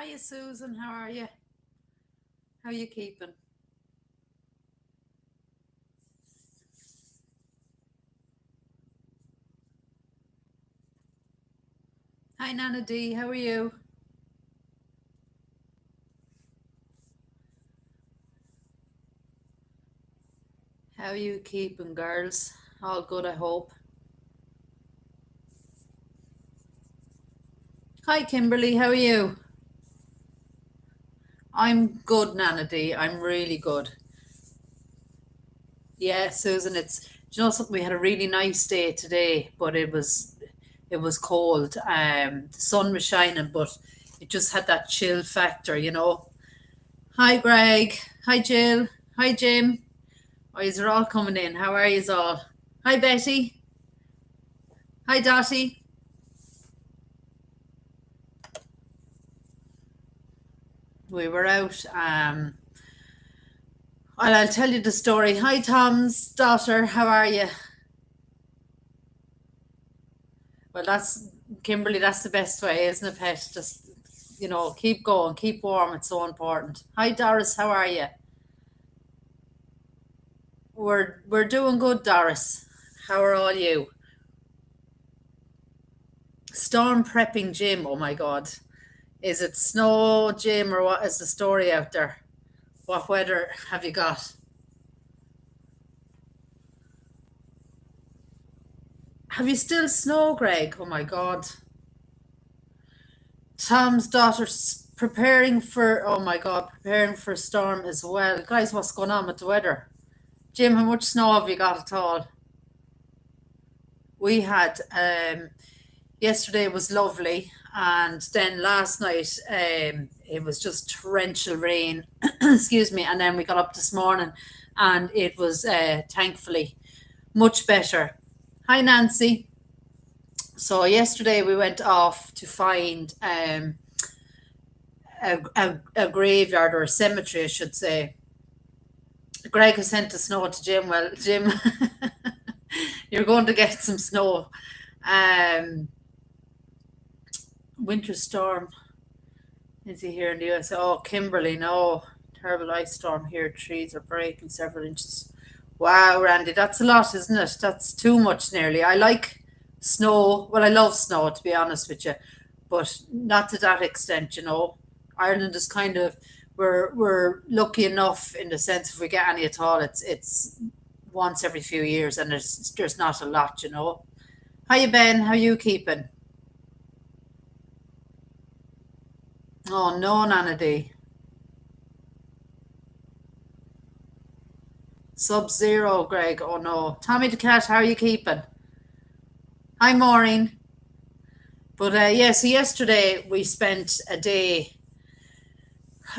Hiya, Susan. How are you? How you keeping? Hi, Nana D. How are you? How you keeping, girls? All good, I hope. Hi, Kimberly. How are you? I'm good, Nana D. I'm really good. Yeah, Susan. Do you know something? We had a really nice day today, but it was cold. The sun was shining, but it just had that chill factor. Hi, Greg. Hi, Jill. Hi, Jim. Oh, yous are all coming in. How are yous all? Hi, Betty. Hi, Dottie. We were out. I'll tell you the story. Hi, Tom's daughter. How are you? Well, that's Kimberly. That's the best way, isn't it, Pet? Just keep going, keep warm. It's so important. Hi, Doris. How are you? We're doing good, Doris. How are all you? Storm prepping, Jim. Oh my God, is it snow, Jim, or what is the story out there? What weather have you got? Have you still snow, Greg? Oh my God. Tom's daughter's oh my God, preparing for a storm as well. Guys, what's going on with the weather? Jim, how much snow have you got at all? We had, yesterday was lovely, and then last night, it was just torrential rain, excuse me, and then we got up this morning and it was, thankfully much better. Hi, Nancy. So yesterday we went off to find a graveyard or a cemetery, I should say. Greg has sent the snow to Jim. Well, Jim, you're going to get some snow. Um, Winter storm. Is he here in the US? Oh, Kimberly, no. Terrible ice storm here. Trees are breaking several inches. Wow, Randy, that's a lot, isn't it? That's too much nearly. I like snow. Well, I love snow, to be honest with you, but not to that extent. Ireland is kind of we're lucky enough in the sense if we get any at all, it's once every few years, and there's not a lot. Hiya, Ben. How you keeping? Oh no, Nana D. Sub-zero, Greg. Oh no. Tommy the cat, how are you keeping? Hi, Maureen. But yeah, so yesterday we spent a day.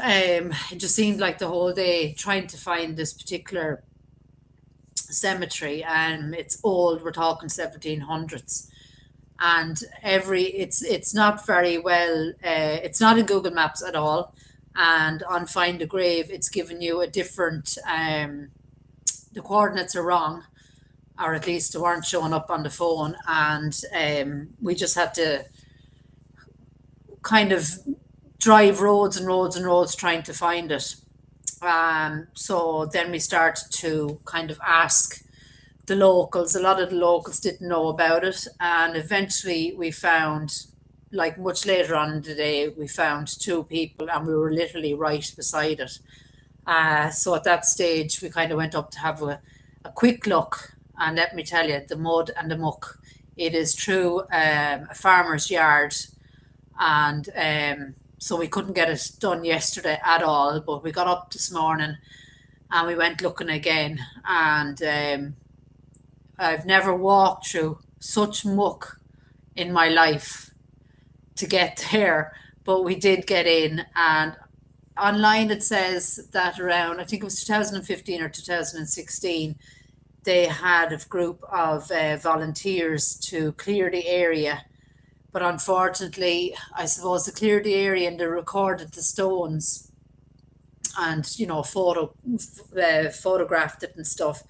It just seemed like the whole day trying to find this particular cemetery, and it's old. We're talking 1700s, and it's not very well. It's not in Google Maps at all, and on Find a Grave, it's given you a different. The coordinates are wrong, or at least they weren't showing up on the phone, and we just had to kind of drive roads and roads and roads trying to find it. So then we started to kind of ask the locals. A lot of the locals didn't know about it, and eventually we found, like much later on in the day, we found two people, and we were literally right beside it. So at that stage, we kind of went up to have a quick look, and let me tell you, the mud and the muck. It is true, a farmer's yard, and so we couldn't get it done yesterday at all. But we got up this morning and we went looking again, and I've never walked through such muck in my life to get there, but we did get in. And online it says that around, I think it was 2015 or 2016, they had a group of volunteers to clear the area. But unfortunately, I suppose they cleared the area and they recorded the stones and, photographed it and stuff.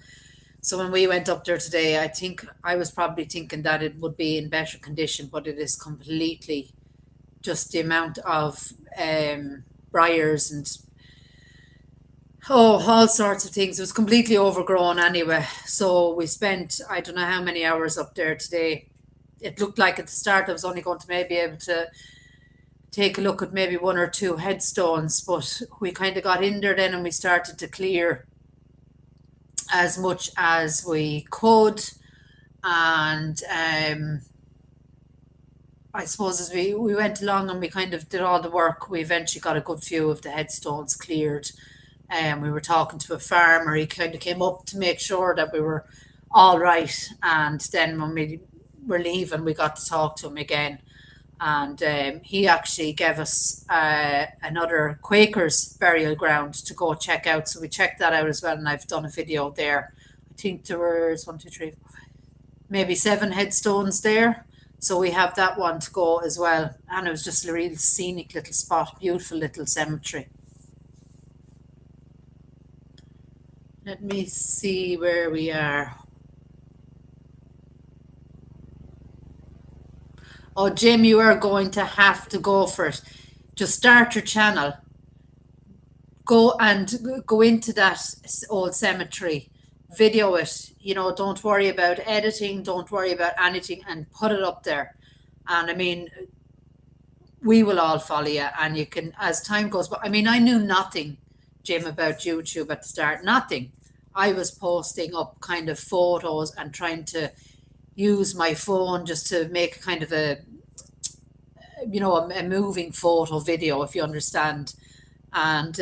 So when we went up there today, I think I was probably thinking that it would be in better condition, but it is completely just the amount of briars and all sorts of things. It was completely overgrown anyway. So we spent, I don't know how many hours up there today. It looked like at the start I was only going to maybe able to take a look at maybe one or two headstones, but we kind of got in there then and we started to clear as much as we could. And I suppose as we went along and we kind of did all the work, we eventually got a good few of the headstones cleared. And we were talking to a farmer. He kind of came up to make sure that we were all right. And then when we were leaving, we got to talk to him again. And he actually gave us another Quakers burial ground to go check out. So we checked that out as well. And I've done a video there. I think there was one, two, three, maybe 7 headstones there. So we have that one to go as well. And it was just a real scenic little spot, beautiful little cemetery. Let me see where we are. Oh, Jim, you are going to have to go for it. Just start your channel. Go into that old cemetery. Video it. You know, don't worry about editing. Don't worry about anything, and put it up there. And I mean, we will all follow you, and you can as time goes. But I mean, I knew nothing, Jim, about YouTube at the start. Nothing. I was posting up kind of photos and trying to use my phone just to make kind of a moving photo video, if you understand. And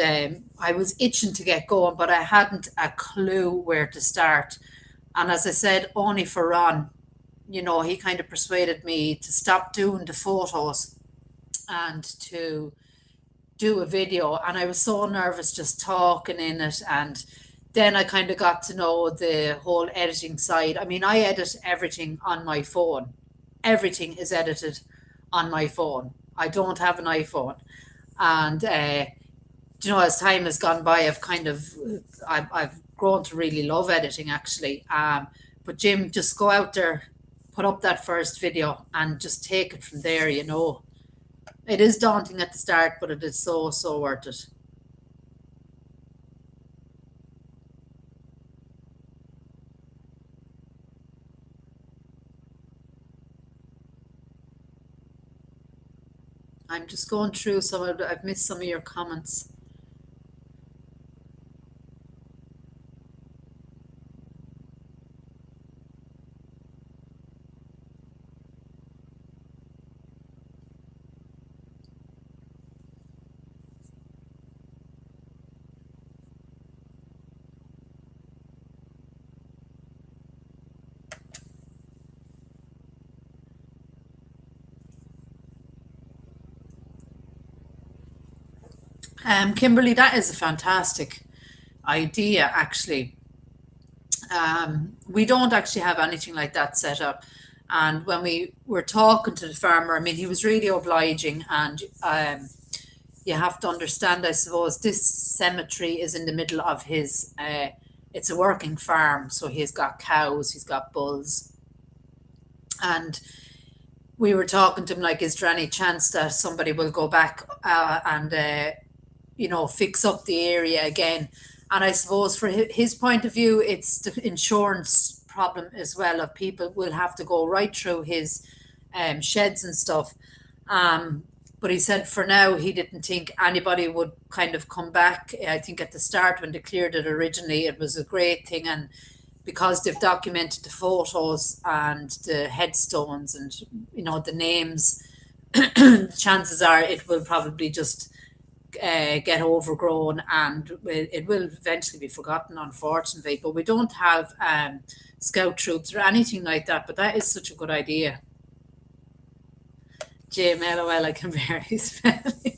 I was itching to get going, but I hadn't a clue where to start. And as I said, only for Ron, he kind of persuaded me to stop doing the photos and to do a video. And I was so nervous just talking in it. And then I kind of got to know the whole editing side. I mean, I edit everything on my phone. Everything is edited on my phone. I don't have an iPhone. And, as time has gone by, I've grown to really love editing actually. But Jim, just go out there, put up that first video and just take it from there, It is daunting at the start, but it is so, so worth it. I'm just going through I've missed some of your comments. Kimberly, that is a fantastic idea, actually. We don't actually have anything like that set up. And when we were talking to the farmer, I mean, he was really obliging. And you have to understand, I suppose, this cemetery is in the middle of his, it's a working farm. So he's got cows, he's got bulls. And we were talking to him like, is there any chance that somebody will go back and fix up the area again? And I suppose for his point of view, it's the insurance problem as well, of people will have to go right through his sheds and stuff. But he said for now, he didn't think anybody would kind of come back. I think at the start when they cleared it originally, it was a great thing. And because they've documented the photos and the headstones and, the names, chances are it will probably just get overgrown and it will eventually be forgotten, unfortunately. But we don't have scout troops or anything like that, but that is such a good idea. Jim, LOL, I can barely spell it.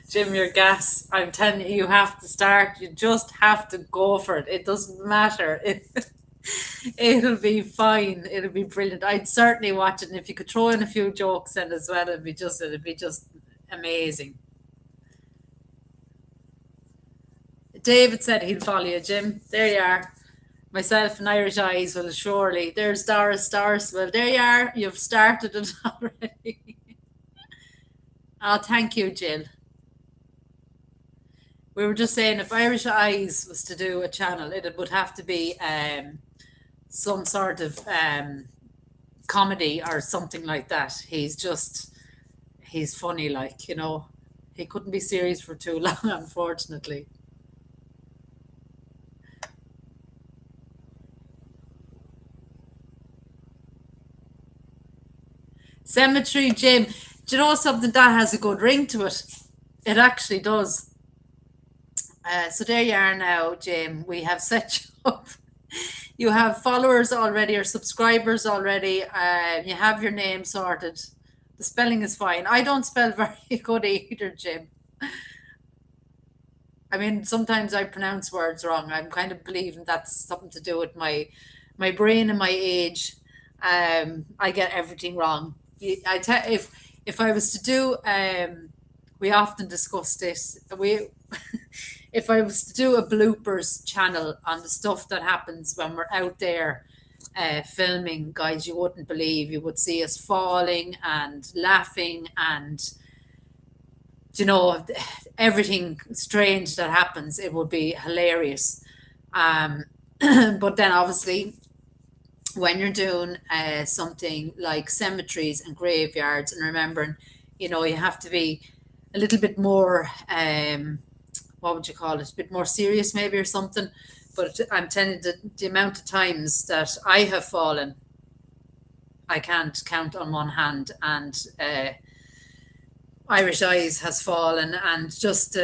Jim, your gas. I'm telling you, you have to start. You just have to go for it. It doesn't matter. It'll be fine. It'll be brilliant. I'd certainly watch it. And if you could throw in a few jokes in as well, it'd be just amazing. David said he'll follow you, Jim. There you are. Myself and Irish Eyes, well, surely. There's Doris. Well, there you are. You've started it already. Oh, thank you, Jill. We were just saying if Irish Eyes was to do a channel, it would have to be some sort of comedy or something like that. He's funny, like, He couldn't be serious for too long, unfortunately. Cemetery Jim. Do you know something that has a good ring to it? It actually does. So there you are now, Jim. We have set you up. You have followers already or subscribers already. You have your name sorted. The spelling is fine. I don't spell very good either, Jim. I mean, sometimes I pronounce words wrong. I'm kind of believing that's something to do with my brain and my age. I get everything wrong. If I was to do we often discuss this. We if I was to do a bloopers channel on the stuff that happens when we're out there filming, guys, you wouldn't believe. You would see us falling and laughing and you know everything strange that happens. It would be hilarious. Um, but then obviously when you're doing something like cemeteries and graveyards and remembering, you have to be a little bit more, what would you call it, a bit more serious maybe or something. But I'm telling you, the amount of times that I have fallen, I can't count on one hand. And Irish Eyes has fallen, and just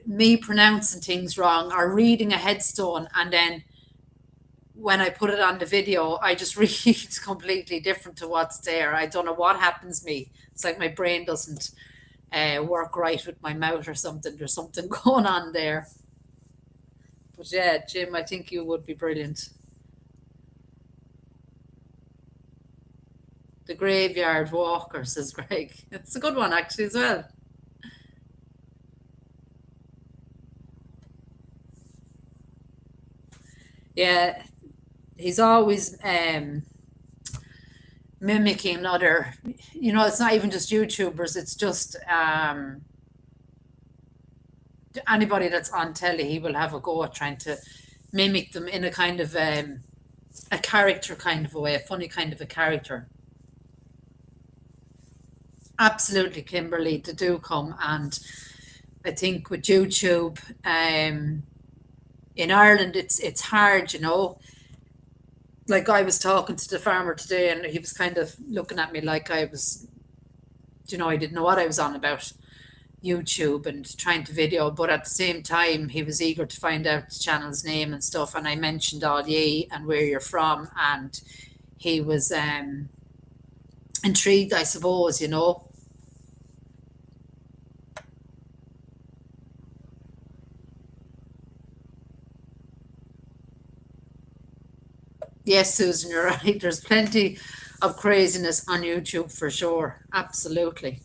me pronouncing things wrong or reading a headstone, and then when I put it on the video, I just read completely different to what's there. I don't know what happens to me. It's like my brain doesn't work right with my mouth or something. There's something going on there. But yeah, Jim, I think you would be brilliant. The Graveyard Walker, says Greg. It's a good one, actually, as well. Yeah, he's always mimicking other, it's not even just YouTubers, it's just anybody that's on telly, he will have a go at trying to mimic them in a kind of a character kind of a way, a funny kind of a character. Absolutely, Kimberly, they do come. And I think with YouTube, in Ireland, it's hard, Like I was talking to the farmer today, and he was kind of looking at me like I was, I didn't know what I was on about YouTube and trying to video. But at the same time, he was eager to find out the channel's name and stuff. And I mentioned all ye and where you're from, and he was intrigued, I suppose. Yes, Susan, you're right. There's plenty of craziness on YouTube for sure. Absolutely.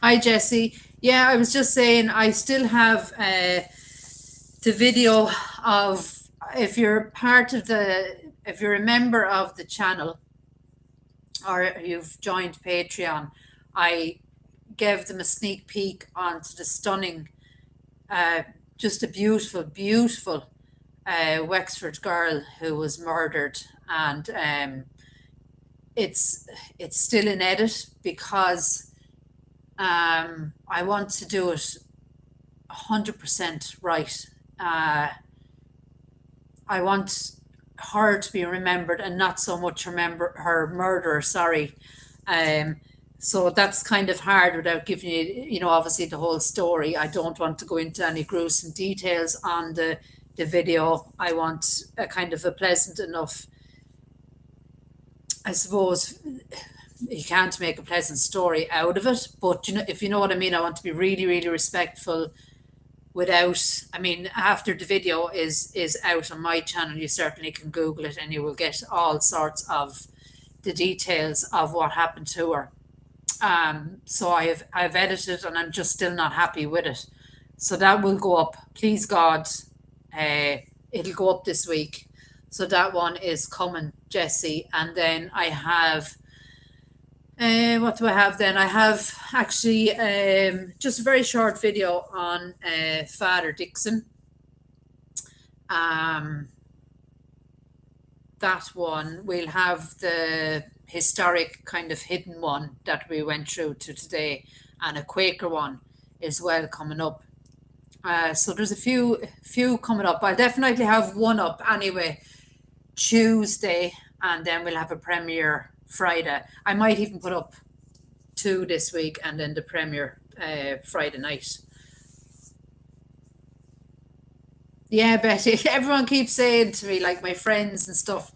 Hi, Jesse. Yeah, I was just saying, I still have the video of if you're a member of the channel or you've joined Patreon, I gave them a sneak peek onto the stunning, uh, just a beautiful, beautiful Wexford girl who was murdered. And it's still in edit because I want to do it 100% right. I want her to be remembered and not so much remember her murderer. Sorry. Um, so that's kind of hard without giving you, obviously the whole story. I don't want to go into any gruesome details on the video. I want a kind of a pleasant enough, I suppose. You can't make a pleasant story out of it, but if you know what I mean, I want to be really, really respectful without. I mean, after the video is out on my channel, you certainly can Google it and you will get all sorts of the details of what happened to her. So I've edited and I'm just still not happy with it. So that will go up. Please God, uh, it'll go up this week. So that one is coming, Jesse. And then I have, what do I have then? I have actually just a very short video on Father Dixon. Um, that one, we'll have the historic kind of hidden one that we went through to today, and a Quaker one as well coming up. So there's a few coming up. I'll definitely have one up anyway Tuesday, and then we'll have a premiere Friday. I might even put up two this week, and then the premiere Friday night. Yeah, Betty. Everyone keeps saying to me, like my friends and stuff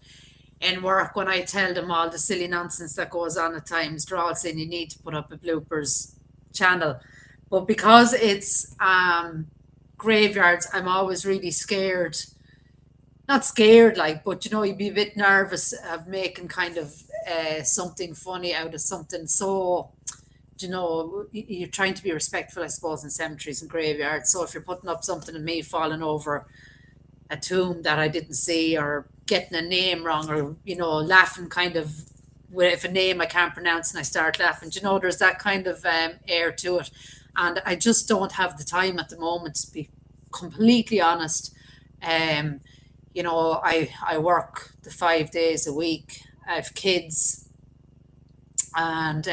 in work, when I tell them all the silly nonsense that goes on at times, they're all saying you need to put up a bloopers channel. But because it's graveyards, I'm always really scared. Not scared, like, but you'd be a bit nervous of making kind of something funny out of something. So, you're trying to be respectful, I suppose, in cemeteries and graveyards. So if you're putting up something of me falling over a tomb that I didn't see, or getting a name wrong, or laughing kind of with a name I can't pronounce and I start laughing, there's that kind of air to it, and I just don't have the time at the moment, to be completely honest. um I work the 5 days a week. I have kids, and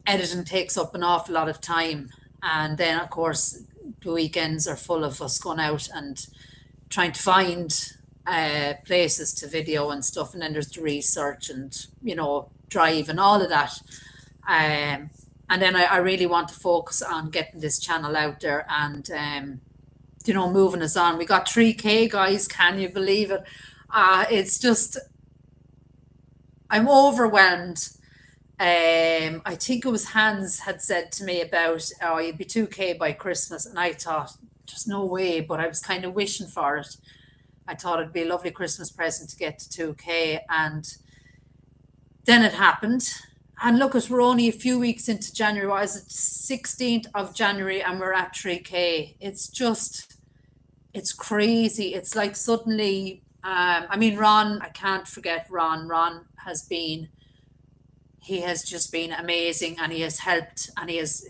editing takes up an awful lot of time, and then of course the weekends are full of us going out and trying to find places to video and stuff, and then there's the research and drive and all of that. And then I really want to focus on getting this channel out there, and moving us on. We got 3K, guys. Can you believe it? It's just, I'm overwhelmed. I think it was Hans had said to me about, oh, you'd be 2K by Christmas, and I thought there's no way, but I was kind of wishing for it. I thought it'd be a lovely Christmas present to get to 2K, and then it happened. And look, we're only a few weeks into January. Why is it 16th of January and we're at 3K? It's crazy. It's like suddenly, Ron, I can't forget Ron. Ron he has just been amazing, and he has helped, and he has,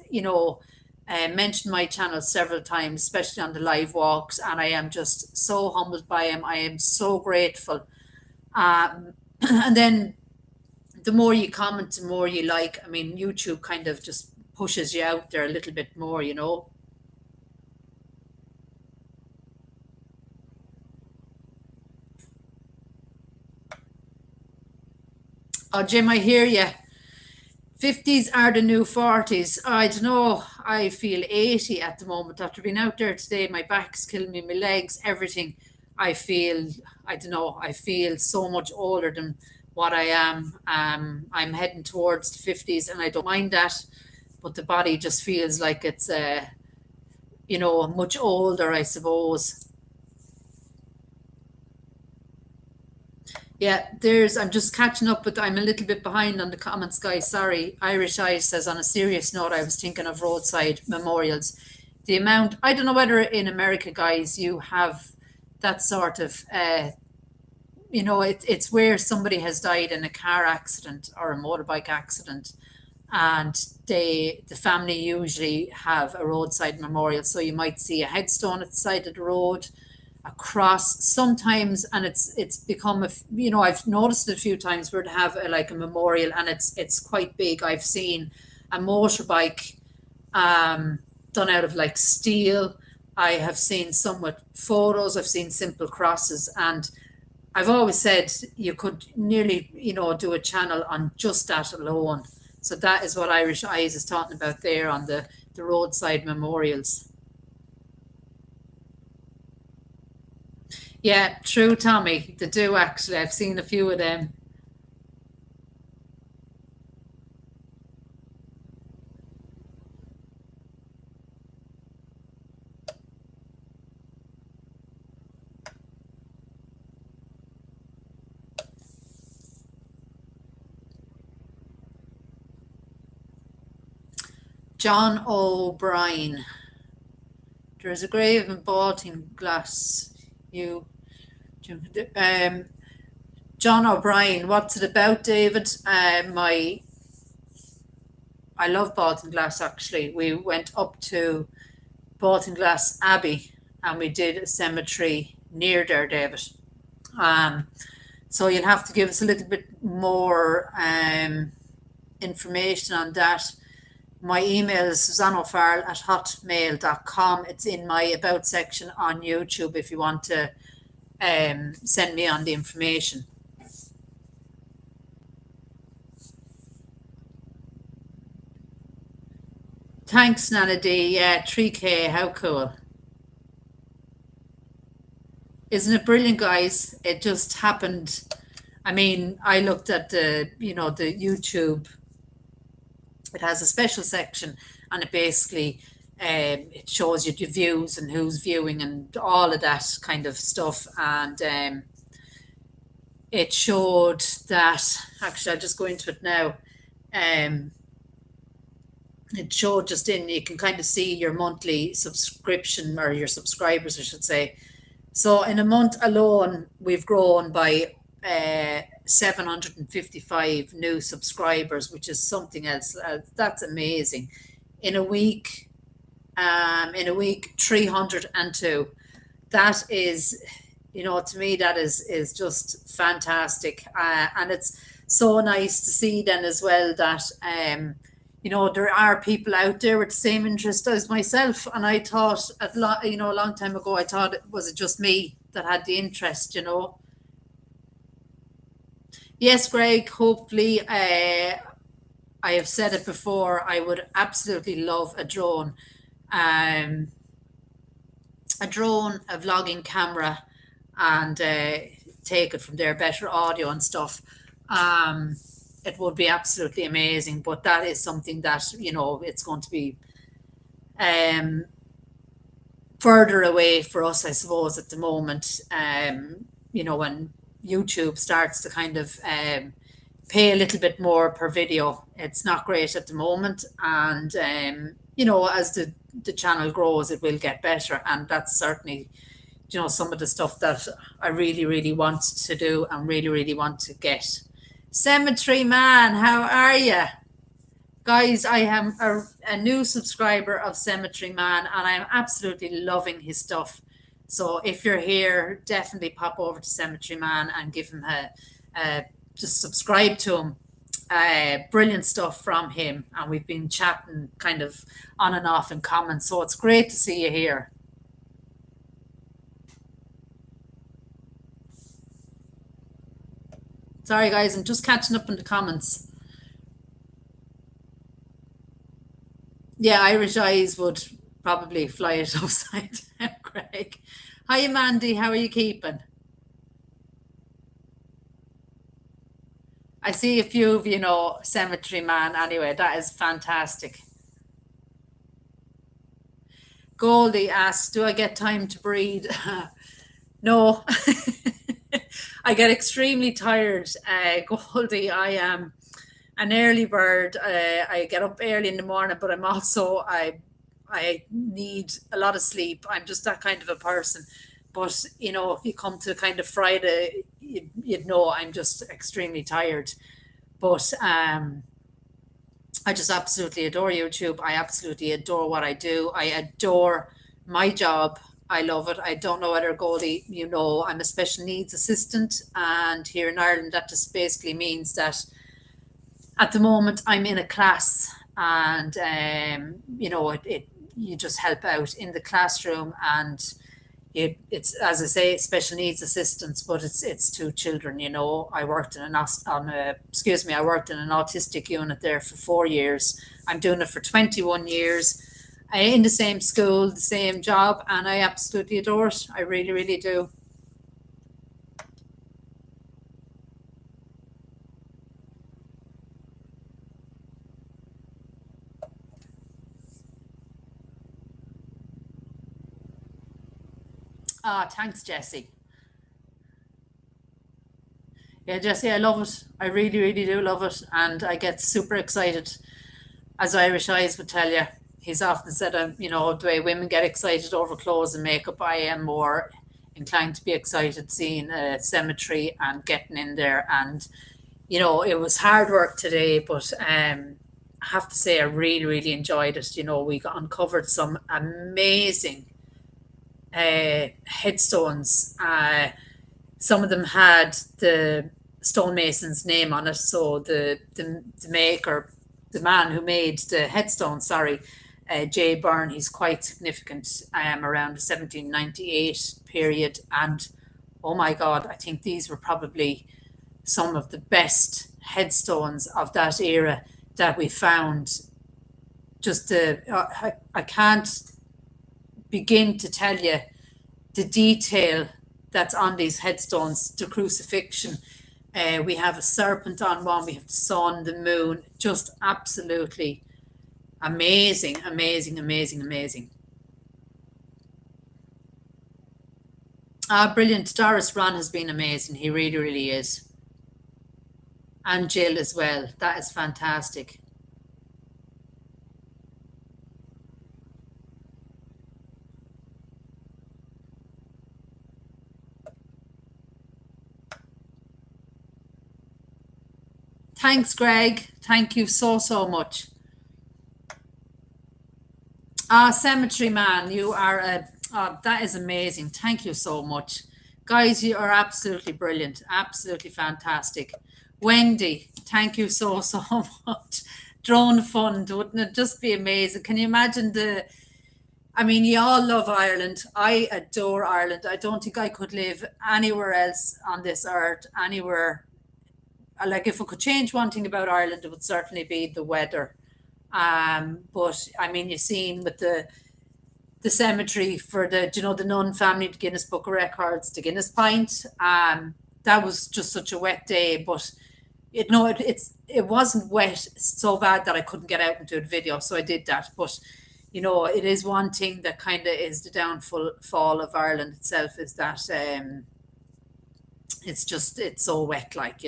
mentioned my channel several times, especially on the live walks, and I am just so humbled by him. I am so grateful. And then the more you comment, the more you like. YouTube kind of just pushes you out there a little bit more. Oh, Jim, I hear you. 50s are the new 40s. I don't know. I feel 80 at the moment. After being out there today, my back's killing me, my legs, everything. I don't know, I feel so much older than what I am. I'm heading towards the 50s, and I don't mind that. But the body just feels like it's, much older, I suppose. Yeah, I'm just catching up, but I'm a little bit behind on the comments, guys. Sorry. Irish Eyes says, on a serious note, I was thinking of roadside memorials. The amount, I don't know whether in America, guys, you have that sort of, it's where somebody has died in a car accident or a motorbike accident, and the family usually have a roadside memorial. So you might see a headstone at the side of the road, across sometimes, and it's become I've noticed it a few times where they have like a memorial, and it's quite big. I've seen a motorbike done out of like steel. I have seen some with photos. I've seen simple crosses, and I've always said you could nearly do a channel on just that alone. So that is what Irish Eyes is talking about there on the roadside memorials. Yeah, true, Tommy. They do actually. I've seen a few of them. John O'Brien. There is a grave in Baltinglass. You, um, John O'Brien. What's it about, David? I love Baltinglass. Actually, we went up to Baltinglass Abbey and we did a cemetery near there, David. Um, so you'll have to give us a little bit more information on that. My email is suzanneofarrell@hotmail.com. It's in my about section on YouTube if you want to send me on the information. Thanks, Nana D. Yeah, 3K, how cool. Isn't it brilliant, guys? It just happened. I mean, I looked at the YouTube. It has a special section, and it basically it shows you the views and who's viewing and all of that kind of stuff. And it showed that actually, I'll just go into it now. Um, it showed just in you can kind of see your monthly subscription or your subscribers, I should say. So in a month alone, we've grown by 755 new subscribers, which is something else. That's amazing. In a week, 302. That is, to me, that is just fantastic. And it's so nice to see then as well that, there are people out there with the same interest as myself. And I thought, a long time ago, I thought it was just me that had the interest. Yes, Greg, hopefully, I have said it before, I would absolutely love a drone. Um, a drone, a vlogging camera, and take it from there, better audio and stuff. Um, it would be absolutely amazing, but that is something that, it's going to be um, further away for us, I suppose, at the moment. When YouTube starts to kind of pay a little bit more per video, it's not great at the moment. And, as the channel grows, it will get better. And that's certainly, some of the stuff that I really, really want to do and really, really want to get. Cemetery Man, how are you? Guys, I am a new subscriber of Cemetery Man and I'm absolutely loving his stuff. So if you're here, definitely pop over to Cemetery Man and give him just subscribe to him. Brilliant stuff from him. And we've been chatting kind of on and off in comments. So it's great to see you here. Sorry, guys, I'm just catching up in the comments. Yeah, Irish eyes would probably fly it upside down, Craig. Hi, Mandy. How are you keeping? I see a few of Cemetery Man. Anyway, that is fantastic. Goldie asks, do I get time to breed? No. I get extremely tired. Goldie, I am an early bird. I get up early in the morning, but I need a lot of sleep. I'm just that kind of a person. But if you come to kind of Friday, you'd know I'm just extremely tired. But I just absolutely adore YouTube. I absolutely adore what I do. I adore my job. I love it. I don't know whether Goldie, I'm a special needs assistant, and here in Ireland, that just basically means that at the moment I'm in a class, and you just help out in the classroom, and it's, as I say, special needs assistance, but it's two children. I worked in I worked in an autistic unit there for 4 years. I'm doing it for 21 years. In the same school, the same job, and I absolutely adore it. I really, really do. Ah, thanks, Jessie. Yeah, Jessie, I love it. I really, really do love it, and I get super excited as Irish eyes would tell you, he's often said, the way women get excited over clothes and makeup, I am more inclined to be excited seeing a cemetery and getting in there. And, it was hard work today, but I have to say I really, really enjoyed it. We got uncovered some amazing headstones. Some of them had the stonemason's name on it. So the maker, the man who made the headstone, sorry, J. Byrne, he's quite significant around the 1798 period. And oh my God, I think these were probably some of the best headstones of that era that we found. Just I can't begin to tell you the detail that's on these headstones, the crucifixion. We have a serpent on one, we have the sun, the moon, just absolutely amazing, amazing, amazing, amazing. Brilliant. Doris Ron has been amazing. He really, really is. And Jill as well. That is fantastic. Thanks, Greg. Thank you so, so much. Cemetery Man, you are that is amazing. Thank you so much. Guys, you are absolutely brilliant. Absolutely fantastic. Wendy, thank you so, so much. Drone Fund, wouldn't it just be amazing? Can you imagine I mean, you all love Ireland. I adore Ireland. I don't think I could live anywhere else on this earth, anywhere. Like, if I could change one thing about Ireland, it would certainly be the weather. But I mean, you've seen with the cemetery for the Nun family, the Guinness Book of Records, the Guinness Pint. That was just such a wet day, but it wasn't wet so bad that I couldn't get out and do a video, so I did that. But it is one thing that kind of is the downfall of Ireland itself, is that it's so wet, like.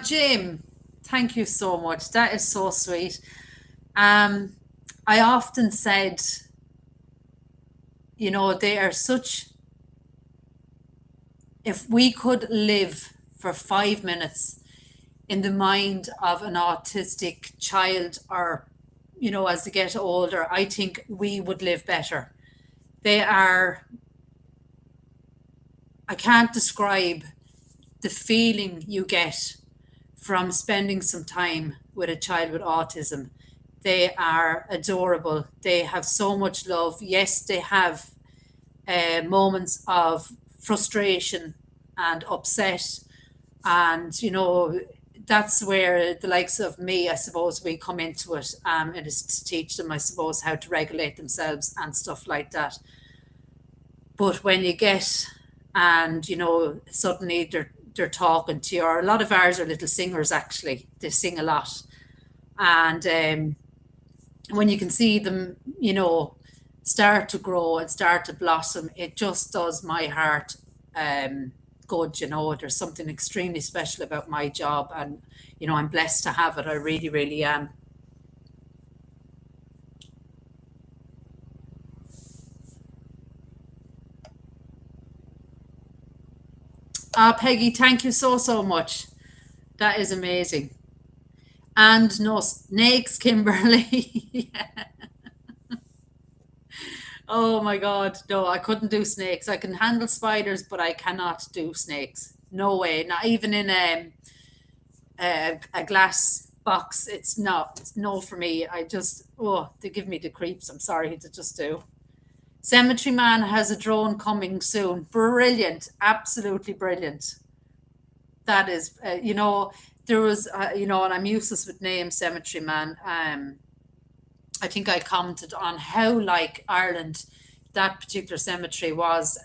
Jim, thank you so much. That is so sweet. Um, I often said, they are such. If we could live for 5 minutes in the mind of an autistic child, or, as they get older, I think we would live better. They are, I can't describe the feeling you get from spending some time with a child with autism. They are adorable. They have so much love. Yes, they have moments of frustration and upset. And, that's where the likes of me, I suppose, we come into it. It is to teach them, I suppose, how to regulate themselves and stuff like that. But when you get, and, suddenly they're talking to you, or a lot of ours are little singers, actually. They sing a lot. And when you can see them, start to grow and start to blossom, it just does my heart good. There's something extremely special about my job, and I'm blessed to have it. I really, really am. Peggy, thank you so, so much. That is amazing. And no snakes, Kimberly. Oh my God, no, I couldn't do snakes. I can handle spiders, but I cannot do snakes. No way. Not even in a glass box. It's no for me. They give me the creeps. I'm sorry, to just do. Cemetery Man has a drone coming soon. Brilliant, absolutely brilliant. That is, there was, and I'm useless with names, Cemetery Man. I think I commented on how like Ireland, that particular cemetery was,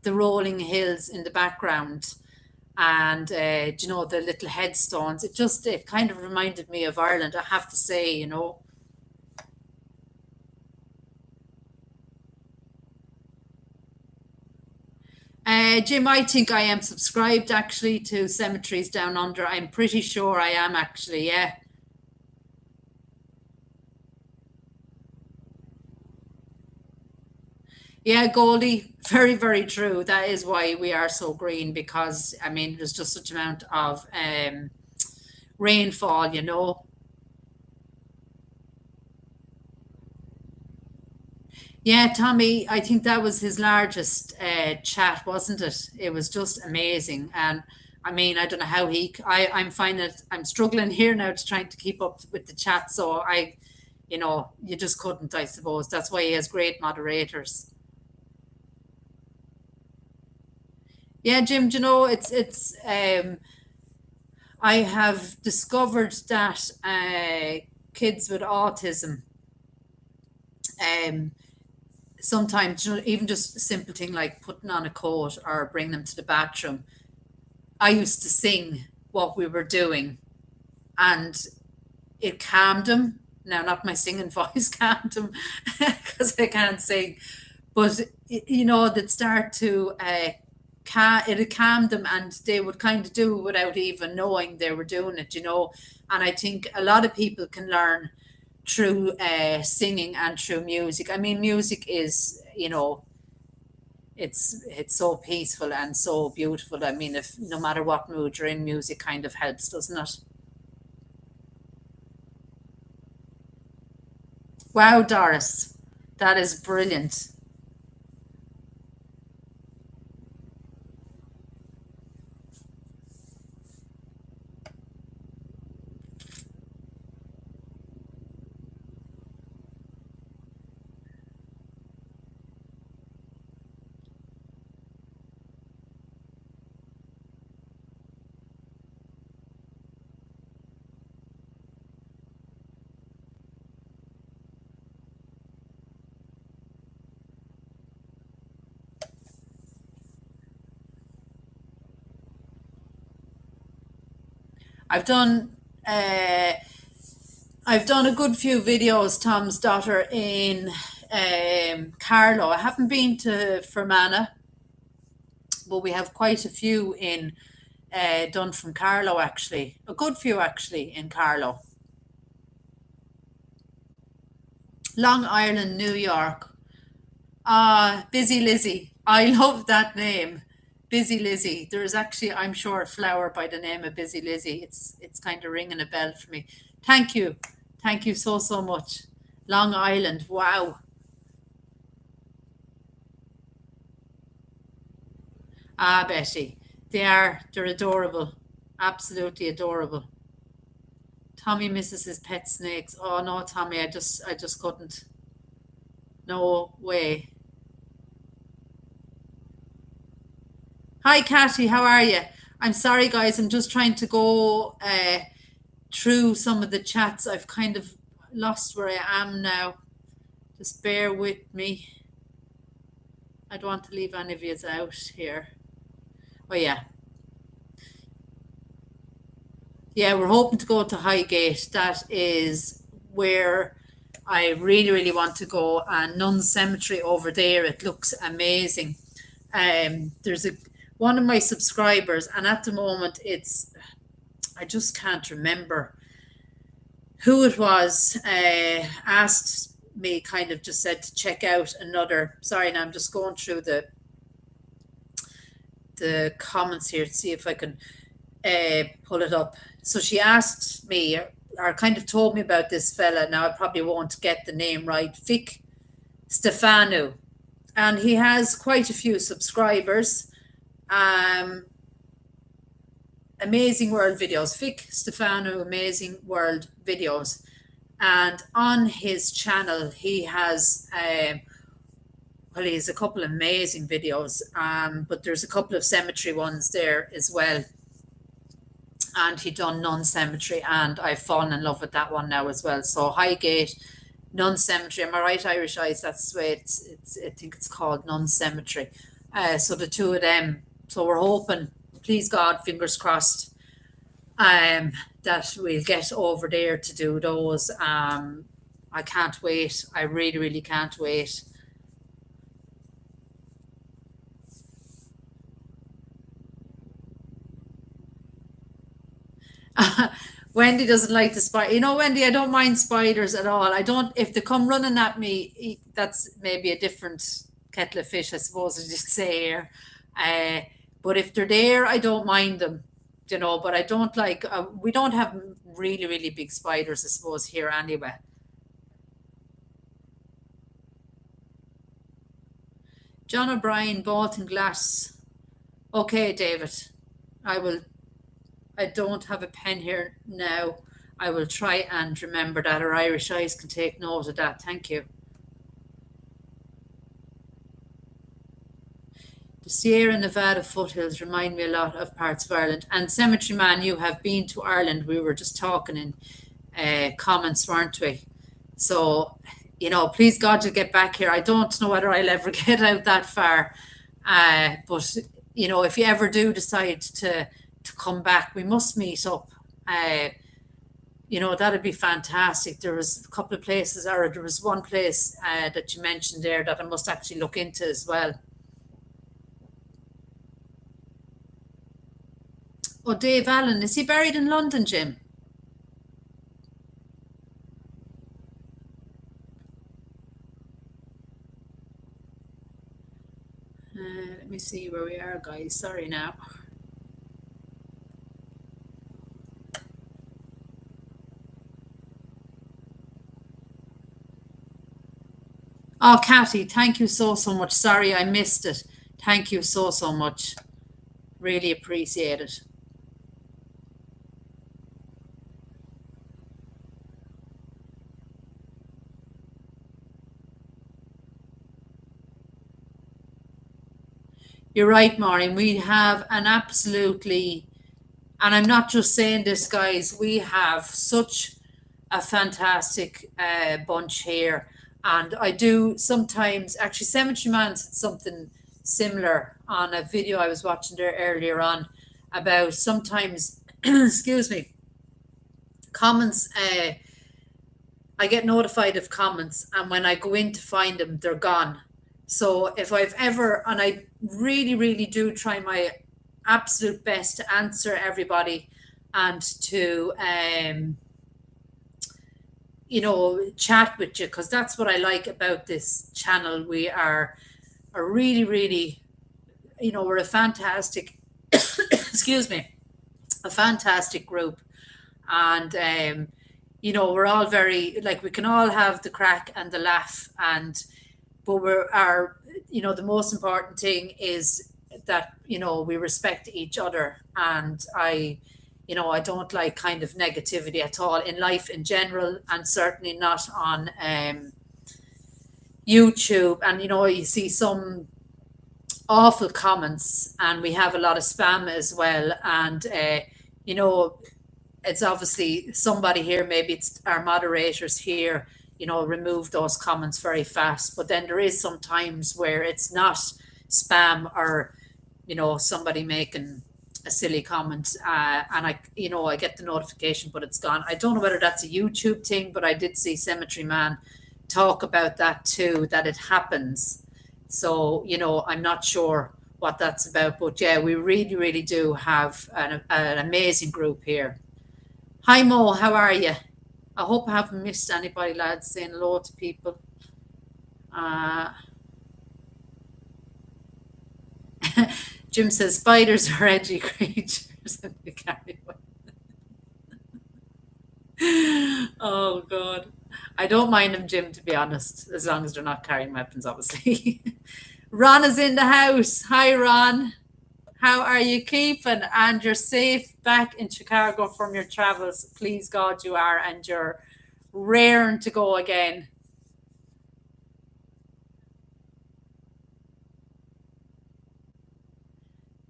the rolling hills in the background, and the little headstones. It kind of reminded me of Ireland, I have to say. Jim, I think I am subscribed actually to Cemeteries Down Under. I'm pretty sure I am actually, yeah. Yeah, Goldie, very, very true. That is why we are so green because, I mean, there's just such amount of rainfall, you know. Yeah, Tommy, I think that was his largest chat, wasn't it? It was just amazing. And I mean, I don't know how I'm finding it, I'm struggling here now to trying to keep up with the chat. So you know, you just couldn't, I suppose. That's why he has great moderators. Yeah, Jim, do you know, I have discovered that kids with autism, um, sometimes, you know, even just a simple thing like putting on a coat or bring them to the bathroom. I used to sing what we were doing and it calmed them. Now, not my singing voice calmed them because I can't sing, but you know, they'd start to it'd calm them and they would kind of do it without even knowing they were doing it, you know. And I think a lot of people can learn through singing and through music. I mean, music is, you know, it's so peaceful and so beautiful. I mean, if no matter what mood you're in, music kind of helps, doesn't it? Wow, Doris, that is brilliant. I've done uh, I've done a good few videos, Tom's daughter, in Carlow. I haven't been to Fermanagh, but we have quite a few in done from Carlow actually. A good few actually in Carlow. Long Island, New York. Ah, Busy Lizzie. I love that name. Busy Lizzie. There is actually, I'm sure, a flower by the name of Busy Lizzie. It's kind of ringing a bell for me. Thank you. Thank you so, so much. Long Island. Wow. Ah, Betty. They're adorable. Absolutely adorable. Tommy misses his pet snakes. Oh no, Tommy, I just couldn't. No way. Hi, Kathy. How are you? I'm sorry, guys. I'm just trying to go through some of the chats. I've kind of lost where I am now. Just bear with me. I don't want to leave any of you out here. Oh yeah, yeah. We're hoping to go to Highgate. That is where I really, really want to go. And Nun Cemetery over there. It looks amazing. There's a one of my subscribers, and at the moment it's I just can't remember who it was, asked me, kind of just said to check out another. Sorry, now I'm just going through the comments here to see if I can pull it up. So she asked me, or kind of told me about this fella. Now I probably won't get the name right. Vic Stefano, and he has quite a few subscribers. Um, Amazing World Videos. Vic Stefano, Amazing World Videos. And on his channel, he has, well, he has a couple of amazing videos, but there's a couple of cemetery ones there as well. And he done Nun Cemetery, and I've fallen in love with that one now as well. So Highgate, Nun Cemetery. Am I right, Irish Eyes? That's the way it's I think it's called Nun Cemetery. So the two of them. So we're hoping, please God, fingers crossed, that we'll get over there to do those. I can't wait. I really, really can't wait. Wendy doesn't like the spider. You know, Wendy, I don't mind spiders at all. I don't, if they come running at me, that's maybe a different kettle of fish, I suppose, as you say here. Uh, but if they're there, I don't mind them, you know, but I don't like, we don't have really, really big spiders, I suppose, here anyway. John O'Brien, Bolton Glass. Okay, David, I will, I don't have a pen here now. I will try and remember that, or Irish Eyes can take note of that. Thank you. The Sierra Nevada foothills remind me a lot of parts of Ireland. And Cemetery Man, you have been to Ireland. We were just talking in comments, weren't we? So, you know, please God, you'll get back here. I don't know whether I'll ever get out that far. But, you know, if you ever do decide to come back, we must meet up. Uh, you know, that'd be fantastic. There was a couple of places, or there was one place that you mentioned there that I must actually look into as well. Oh, Dave Allen, is he buried in London, Jim? Let me see where we are, guys. Sorry now. Oh, Kathy, thank you so, so much. Sorry, I missed it. Thank you so, so much. Really appreciate it. You're right, Maureen. We have an absolutely, and I'm not just saying this, guys, we have such a fantastic bunch here. And I do sometimes, actually, Cemetery Man said something similar on a video I was watching there earlier on about sometimes, excuse me, comments. I get notified of comments, and when I go in to find them, they're gone. So if I've ever, and I really, really do try my absolute best to answer everybody and to, you know, chat with you, because that's what I like about this channel. We are a really, really, you know, we're a fantastic, excuse me, a fantastic group. And, you know, we're all very, like, we can all have the crack and the laugh. And, but we're, our, you know, the most important thing is that, you know, we respect each other. And I, you know, I don't like kind of negativity at all in life in general, and certainly not on YouTube. And, you know, you see some awful comments, and we have a lot of spam as well. And, you know, it's obviously somebody here, maybe it's our moderators here, you know, remove those comments very fast. But then there is some times where it's not spam, or, you know, somebody making a silly comment, and I, you know, I get the notification, but it's gone. I don't know whether that's a YouTube thing, but I did see Cemetery Man talk about that too, that it happens. So, you know, I'm not sure what that's about, but yeah, we really, really do have an amazing group here. Hi Mo, how are you? I hope I haven't missed anybody, lads, saying hello to people. Uh, Jim says spiders are edgy creatures and they carry weapons. Oh God. I don't mind them, Jim, to be honest, as long as they're not carrying weapons, obviously. Ron is in the house. Hi, Ron. How are you keeping? And you're safe back in Chicago from your travels. Please God you are, and you're raring to go again.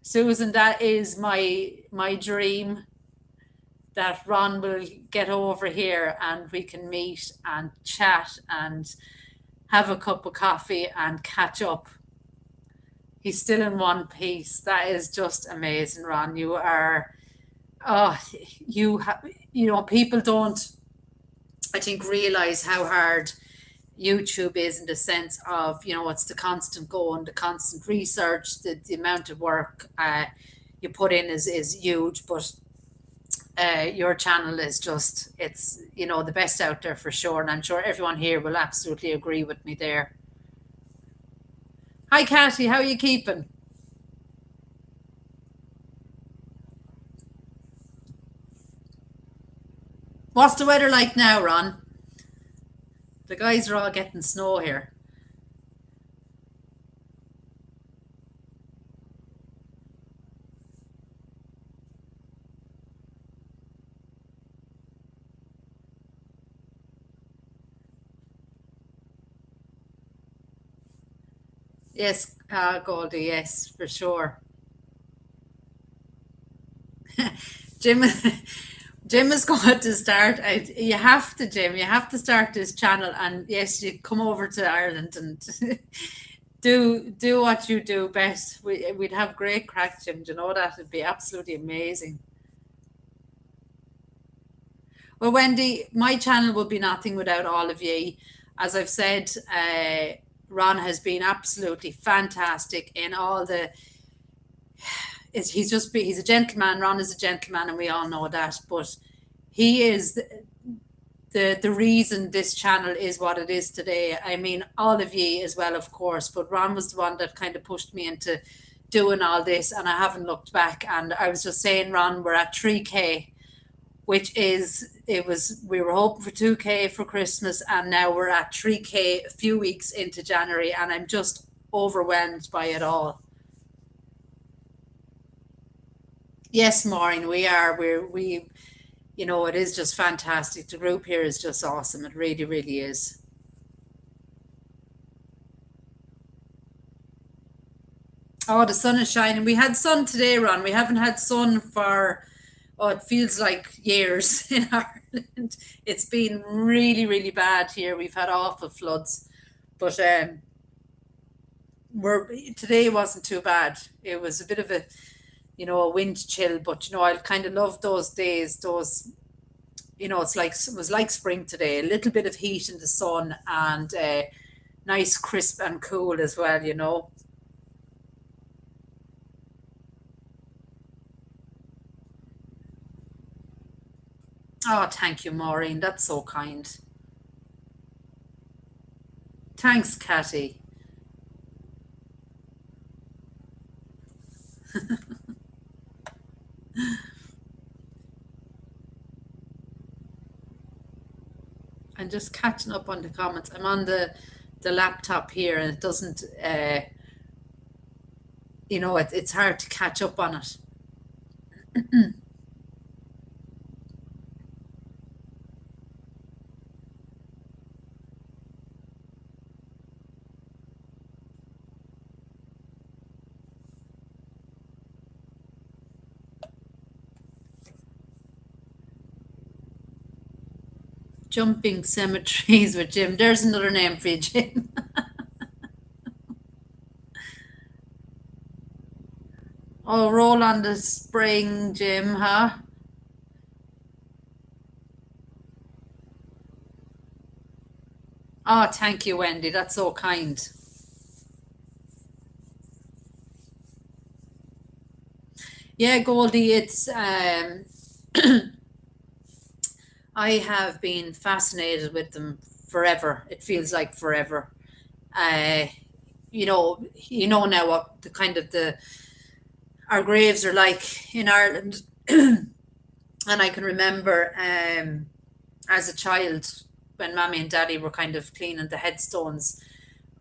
Susan, that is my dream, that Ron will get over here and we can meet and chat and have a cup of coffee and catch up. He's still in one piece. That is just amazing, Ron. You are, oh, you have, you know, people don't, I think, realize how hard YouTube is, in the sense of, you know, it's the constant going, the constant research, the amount of work you put in is huge. But Your channel is just, it's, the best out there for sure. And I'm sure everyone here will absolutely agree with me there. Hi, Kathy. How are you keeping? What's the weather like now, Ron? The guys are all getting snow here. Yes, Goldie, yes, for sure. Jim, Jim is going to start. You have to, Jim. You have to start this channel, and yes, you come over to Ireland and do what you do best. We'd have great crack, Jim. Do you know that? It'd be absolutely amazing. Well, Wendy, my channel would be nothing without all of you. As I've said, Ron has been absolutely fantastic in all the. He's a gentleman. Ron is a gentleman, and we all know that. But he is the reason this channel is what it is today. I mean, all of ye as well, of course. But Ron was the one that kind of pushed me into doing all this, and I haven't looked back. And I was just saying, Ron, we're at 3K, which is, we were hoping for 2K for Christmas, and now we're at 3K a few weeks into January, and I'm just overwhelmed by it all. Yes, Maureen, we are. It is just fantastic. The group here is just awesome. It really, really is. Oh, the sun is shining. We had sun today, Ron. We haven't had sun for, oh, it feels like years in Ireland. It's been really, really bad here. We've had awful floods, but we're today wasn't too bad. It was a bit of a wind chill, but I kind of love those days. Those, it was like spring today. A little bit of heat in the sun, and nice, crisp and cool as well. Oh, thank you, Maureen. That's so kind. Thanks, Catty. I'm just catching up on the comments. I'm on the laptop here, and it doesn't. It's hard to catch up on it. Jumping cemeteries with Jim. There's another name for you, Jim. Oh, roll on the spring, Jim, huh? Oh, thank you, Wendy. That's so kind. Yeah, Goldie, it's I have been fascinated with them forever. It feels like forever. Uh, now what the kind of the our graves are like in Ireland, and I can remember as a child when Mammy and Daddy were kind of cleaning the headstones.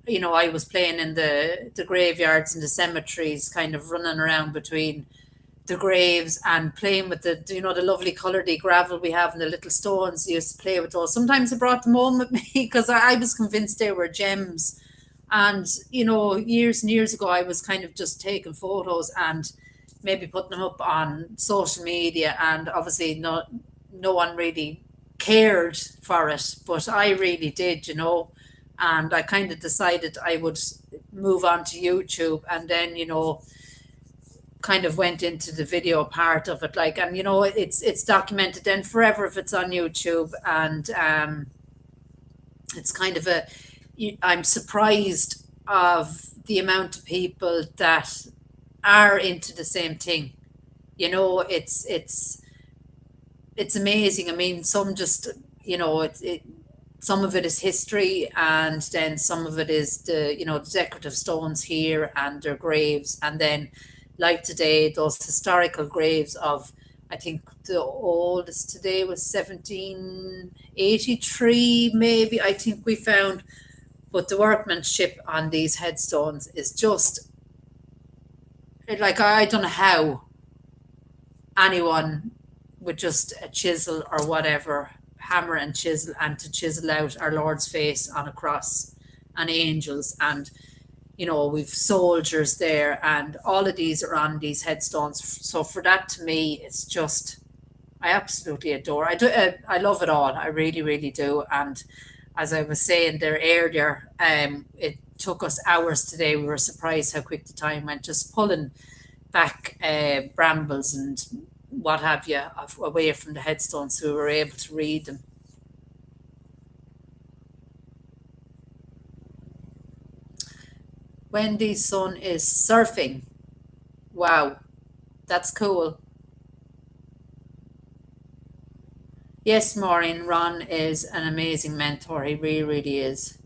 I was playing in the graveyards and the cemeteries, kind of running around between the graves and playing with the lovely colouredy gravel we have and the little stones. I used to play with those. Sometimes I brought them home with me because I was convinced they were gems. And years and years ago, I was kind of just taking photos and maybe putting them up on social media, and obviously no one really cared for it, but I really did. And I kind of decided I would move on to YouTube, and then kind of went into the video part of it, like, and it's documented then forever if it's on YouTube. And it's kind of I'm surprised of the amount of people that are into the same thing. It's it's amazing. I mean, some just, some of it is history, and then some of it is the decorative stones here and their graves. And then, like today, those historical graves of, I think the oldest today was 1783, maybe, I think we found. But the workmanship on these headstones is just like, I don't know how anyone with just a chisel or whatever, hammer and chisel, and to chisel out our Lord's face on a cross, and angels, and we've soldiers there, and all of these are on these headstones. So for that, to me, it's just, I absolutely adore. I do. I love it all. I really, really do. And as I was saying there earlier, it took us hours today. We were surprised how quick the time went, just pulling back brambles and what have you away from the headstones, so we were able to read them. Wendy's son is surfing. Wow, that's cool. Yes, Maureen, Ron is an amazing mentor. He really, really is.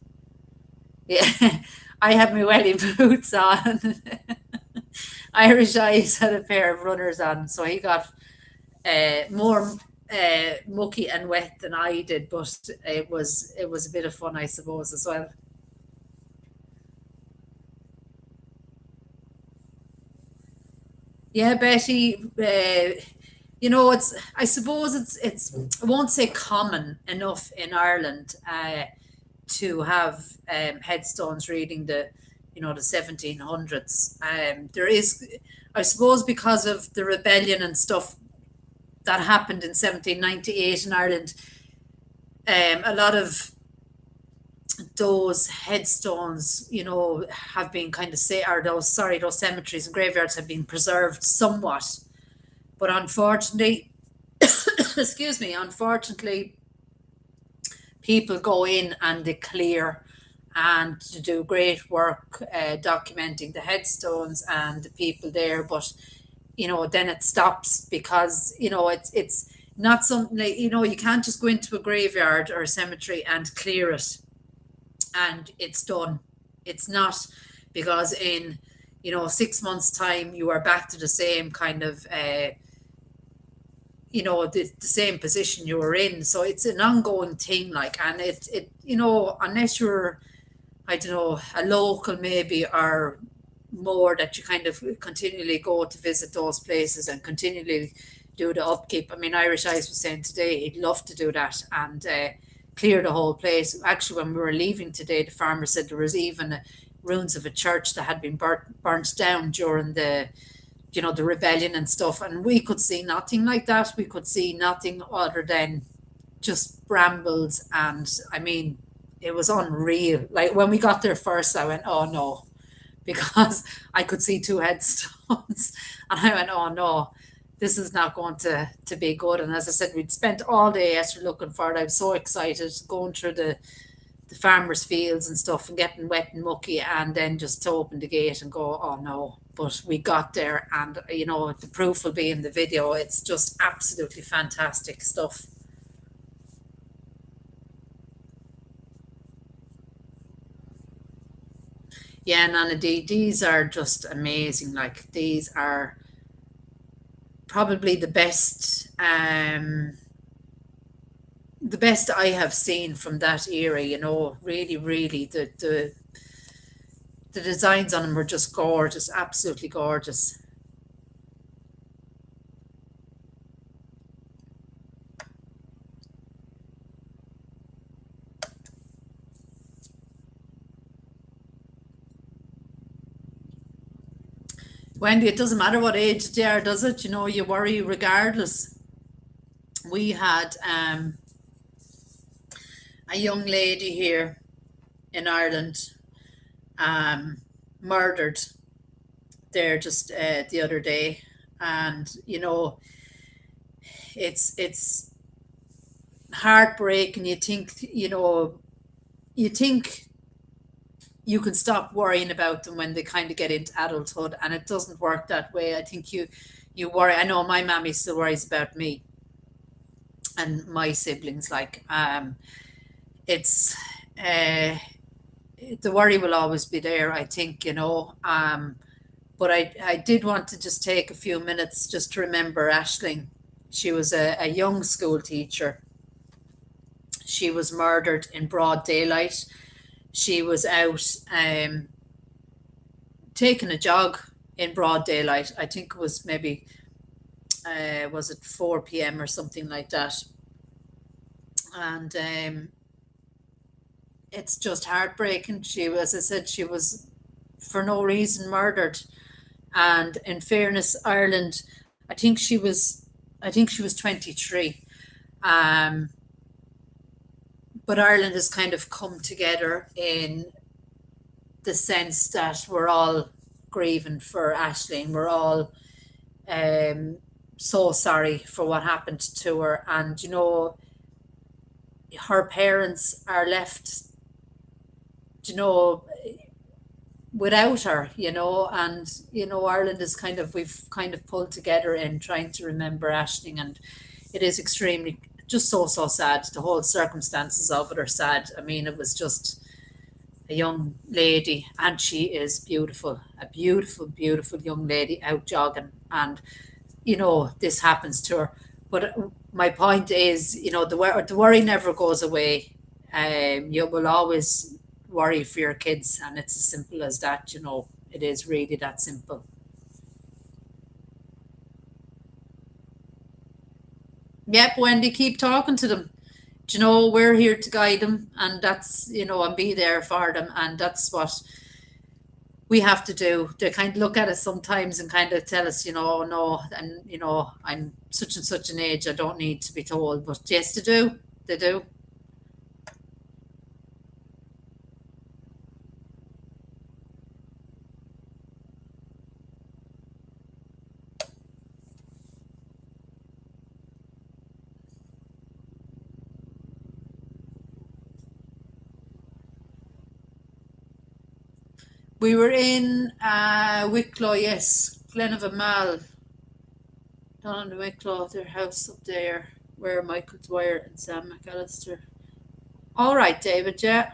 Yeah, I have my welly boots on. Irish Eyes had a pair of runners on, so he got more mucky and wet than I did, but it was a bit of fun, I suppose, as well. Yeah, Betty. It's, I suppose it's I won't say common enough in Ireland to have headstones reading the 1700s. There is, I suppose, because of the rebellion and stuff that happened in 1798 in Ireland. A lot of those headstones, have been kind of say, or those cemeteries and graveyards have been preserved somewhat. But unfortunately, excuse me, unfortunately, people go in and they clear and to do great work documenting the headstones and the people there. But then it stops because it's not something like, you can't just go into a graveyard or a cemetery and clear it and it's done. It's not, because in 6 months' time you are back to the same kind of the same position you were in. So it's an ongoing thing, like, and unless you're, I don't know, a local maybe, or more, that you kind of continually go to visit those places and continually do the upkeep. I mean, Irish Eyes was saying today he'd love to do that and clear the whole place. Actually, when we were leaving today, the farmer said there was even ruins of a church that had been burnt down during the rebellion and stuff, and we could see nothing like that. We could see nothing other than just brambles, and I mean, it was unreal. Like, when we got there first, I went, oh no, because I could see two headstones, and I went, oh no, this is not going to be good. And as I said, we'd spent all day yesterday looking for it. I was so excited going through the farmers' fields and stuff and getting wet and mucky, and then just to open the gate and go, oh no. But we got there, and the proof will be in the video. It's just absolutely fantastic stuff. Yeah, Nana D, these are just amazing. Like, these are probably the best I have seen from that era. Really, really, the designs on them were just gorgeous, absolutely gorgeous. Wendy, it doesn't matter what age they are, does it? You worry regardless. We had a young lady here in Ireland murdered there just the other day, and it's heartbreaking. You think you can stop worrying about them when they kind of get into adulthood, and it doesn't work that way. I think you worry. I know my mammy still worries about me, and my siblings. Like, it's uh, the worry will always be there, I think, but I did want to just take a few minutes just to remember Ashling. She was a young school teacher. She was murdered in broad daylight. She was out taking a jog in broad daylight. I think it was maybe, was it 4 p.m. or something like that. And it's just heartbreaking. She was, as I said, she was for no reason murdered. And in fairness, Ireland, I think she was, I think she was 23. Um, but Ireland has kind of come together in the sense that we're all grieving for Aisling. We're all um, so sorry for what happened to her. And, her parents are left, you know, without her, and, Ireland is kind of, we've kind of pulled together in trying to remember Aisling. And it is extremely, just so, so sad. The whole circumstances of it are sad. I mean, it was just a young lady, and she is beautiful, a beautiful, beautiful young lady out jogging, and this happens to her. But my point is, the worry never goes away. You will always worry for your kids, and it's as simple as that. It is really that simple. Yep, Wendy, keep talking to them. We're here to guide them, and that's, and be there for them, and that's what we have to do. They kind of look at us sometimes and kind of tell us, "Oh, no," and I'm such and such an age, I don't need to be told. But yes, they do. They do. We were in Wicklow, yes, Glenavermal, down in Wicklow, their house up there, where Michael Dwyer and Sam McAllister. All right, David. Yeah.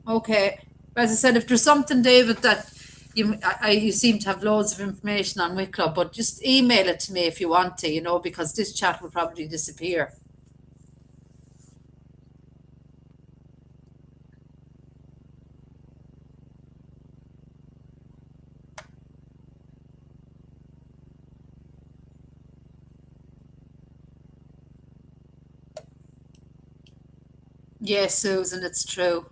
Okay. As I said, if there's something, David, that you seem to have loads of information on Wicklow, but just email it to me if you want to, because this chat will probably disappear. Yes, Susan, it's true.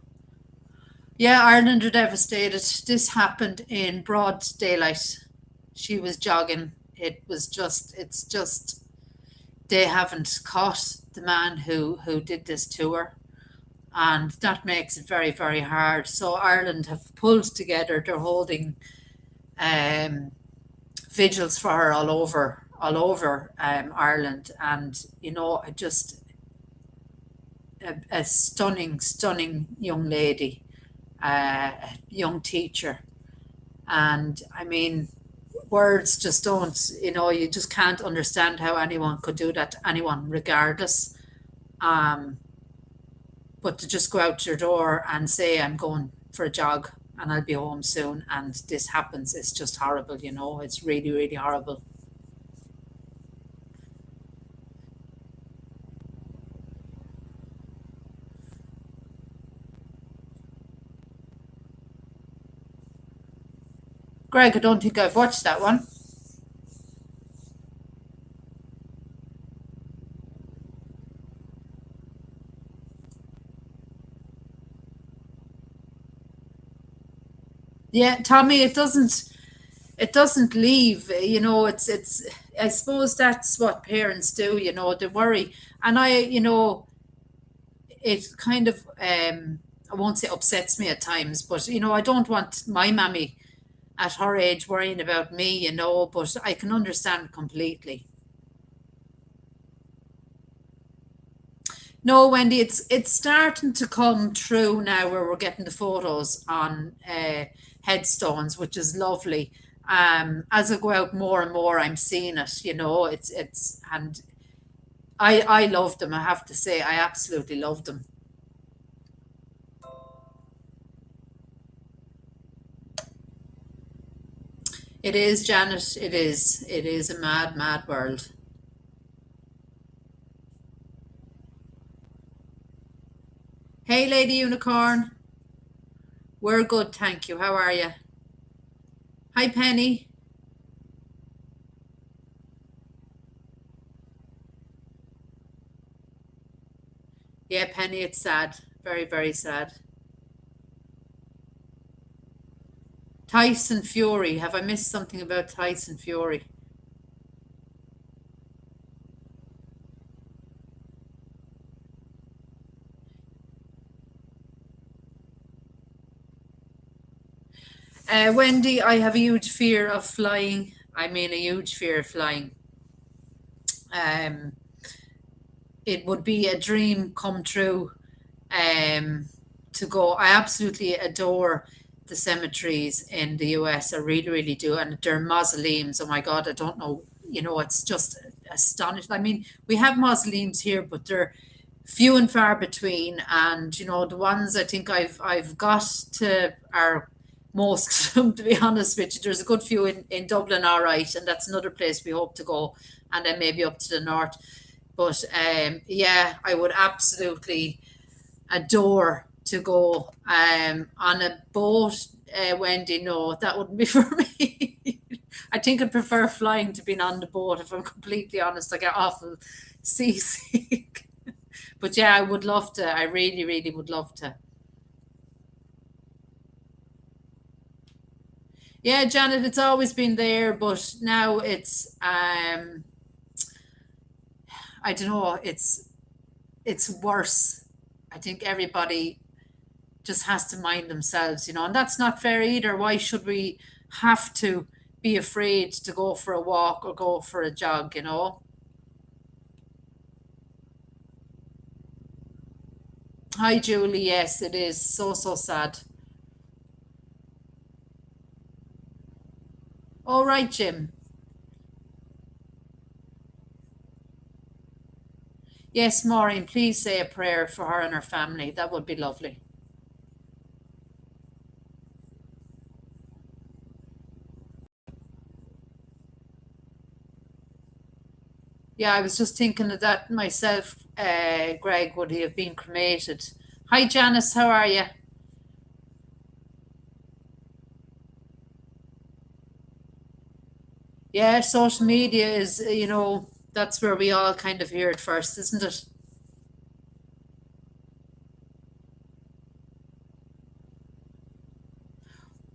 Yeah, Ireland are devastated. This happened in broad daylight. She was jogging. It's just, they haven't caught the man who did this to her. And that makes it very, very hard. So Ireland have pulled together. They're holding um, vigils for her all over Ireland. And, I just, a stunning, stunning young lady, a young teacher. And I mean, words just don't, you just can't understand how anyone could do that to anyone, regardless. Um, but to just go out your door and say, I'm going for a jog and I'll be home soon, and this happens, it's just horrible, it's really, really horrible. Greg, I don't think I've watched that one. Yeah, Tommy, it doesn't leave, it's I suppose that's what parents do, they worry. And it kind of, I won't say upsets me at times, but I don't want my mammy at her age worrying about me, but I can understand completely. No, Wendy, it's starting to come true now, where we're getting the photos on headstones, which is lovely. As I go out more and more, I'm seeing it. And I loved them. I have to say, I absolutely loved them. It is, Janet. It is. It is a mad, mad world. Hey, Lady Unicorn. We're good, thank you. How are you? Hi, Penny. Yeah, Penny, it's sad. Very, very sad. Tyson Fury. Have I missed something about Tyson Fury? Wendy, I have a huge fear of flying. I mean, a huge fear of flying. Um, it would be a dream come true um, to go. I absolutely adore the cemeteries in the US. I really, really do. And their mausoleums, oh my God, I don't know. It's just astonishing. I mean, we have mausoleums here, but they're few and far between. And the ones I think I've got to are most of them, to be honest with you. There's a good few in Dublin, all right, and that's another place we hope to go, and then maybe up to the north. But yeah, I would absolutely adore to go on a boat. Wendy, no, that wouldn't be for me. I think I'd prefer flying to being on the boat. If I'm completely honest, I get awful seasick. But yeah, I would love to. I really, really would love to. Yeah, Janet, it's always been there, but now it's I don't know, it's worse. I think everybody just has to mind themselves, and that's not fair either. Why should we have to be afraid to go for a walk or go for a jog? Hi, Julie. Yes, it is so, so sad. All right, Jim. Yes, Maureen, please say a prayer for her and her family. That would be lovely. Yeah, I was just thinking of that myself, Greg. Would he have been cremated? Hi, Janice. How are you? Yeah, social media is, that's where we all kind of hear it first, isn't it?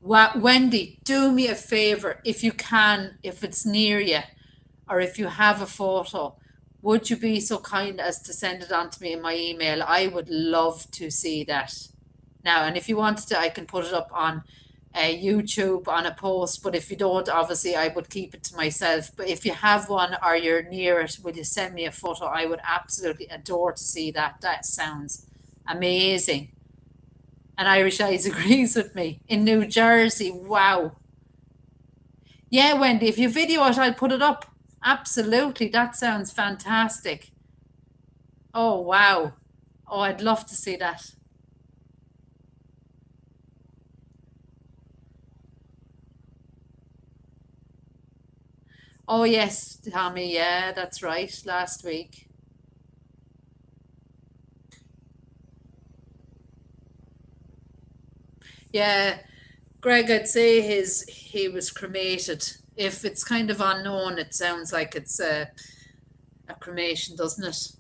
Wendy, do me a favor if you can, if it's near you, or if you have a photo, would you be so kind as to send it on to me in my email? I would love to see that. Now, and if you wanted to, I can put it up on YouTube on a post. But if you don't, obviously, I would keep it to myself. But if you have one or you're near it, will you send me a photo? I would absolutely adore to see that. That sounds amazing. And Irish Eyes agrees with me. In New Jersey, wow. Yeah, Wendy, if you video it, I'll put it up. Absolutely. That sounds fantastic. Oh, wow. Oh, I'd love to see that. Oh, yes, Tommy. Yeah, that's right. Last week. Yeah, Greg, I'd say he was cremated. If it's kind of unknown, it sounds like it's a cremation, doesn't it?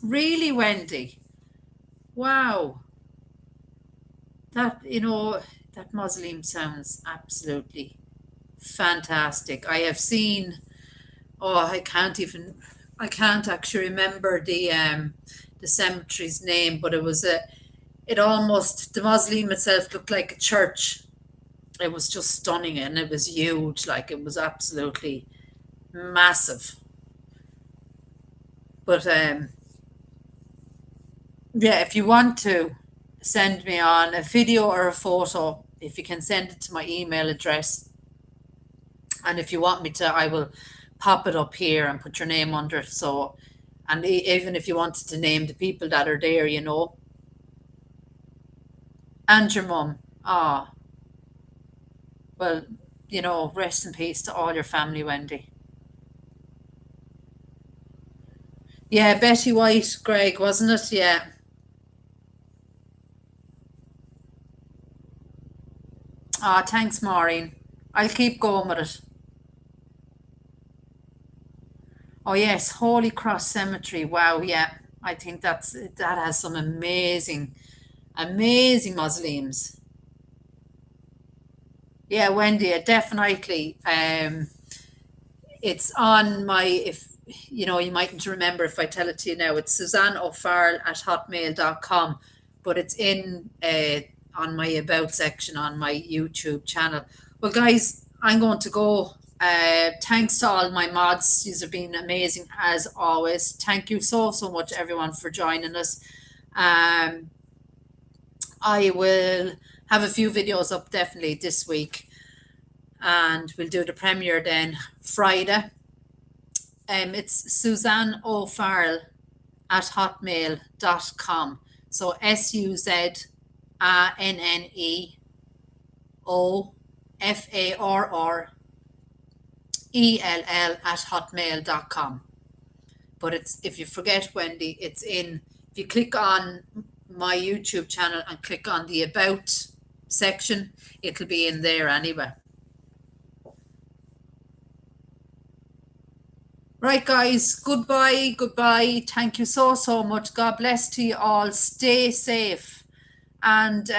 Really, Wendy? Wow. That, that mausoleum sounds absolutely fantastic. I have seen, oh, I can't actually remember the cemetery's name, but the mausoleum itself looked like a church. It was just stunning and it was huge, like it was absolutely massive. But yeah, if you want to send me on a video or a photo, if you can send it to my email address, and if you want me to, I will pop it up here and put your name under it. So, and even if you wanted to name the people that are there, you know, and your mum. Ah, well, you know, rest in peace to all your family, Wendy. Yeah, Betty White, Greg, wasn't it? Yeah. Ah, thanks, Maureen. I'll keep going with it. Oh yes, Holy Cross Cemetery. Wow, yeah. I think that has some amazing mausoleums. Yeah, Wendy, definitely. It's on my, if you know, you mightn't remember if I tell it to you now. It's Suzanne O'Farrell at hotmail.com, but it's in on my about section on my YouTube channel. Well, guys, I'm going to go. Thanks to all my mods. These have been amazing as always. Thank you so much, everyone, for joining us. Um, I will have a few videos up definitely this week, and we'll do the premiere then Friday. It's Suzanne O'Farrell at hotmail.com. So SUZANNEOFARRELL at hotmail.com. But it's, if you forget, Wendy, it's in, if you click on my YouTube channel and click on the about section, it'll be in there anyway. Right, guys, goodbye. Thank you so much. God bless to you all. Stay safe. And,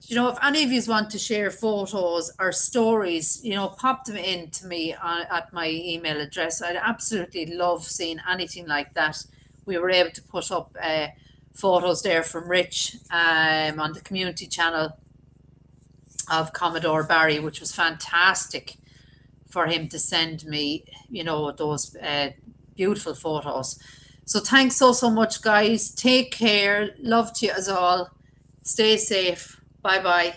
you know, if any of you want to share photos or stories, you know, pop them in to me at my email address. I'd absolutely love seeing anything like that. We were able to put up photos there from Rich on the community channel of Commodore Barry, which was fantastic for him to send me, you know, those beautiful photos. So thanks so much, guys. Take care. Love to you as all. Stay safe. Bye bye.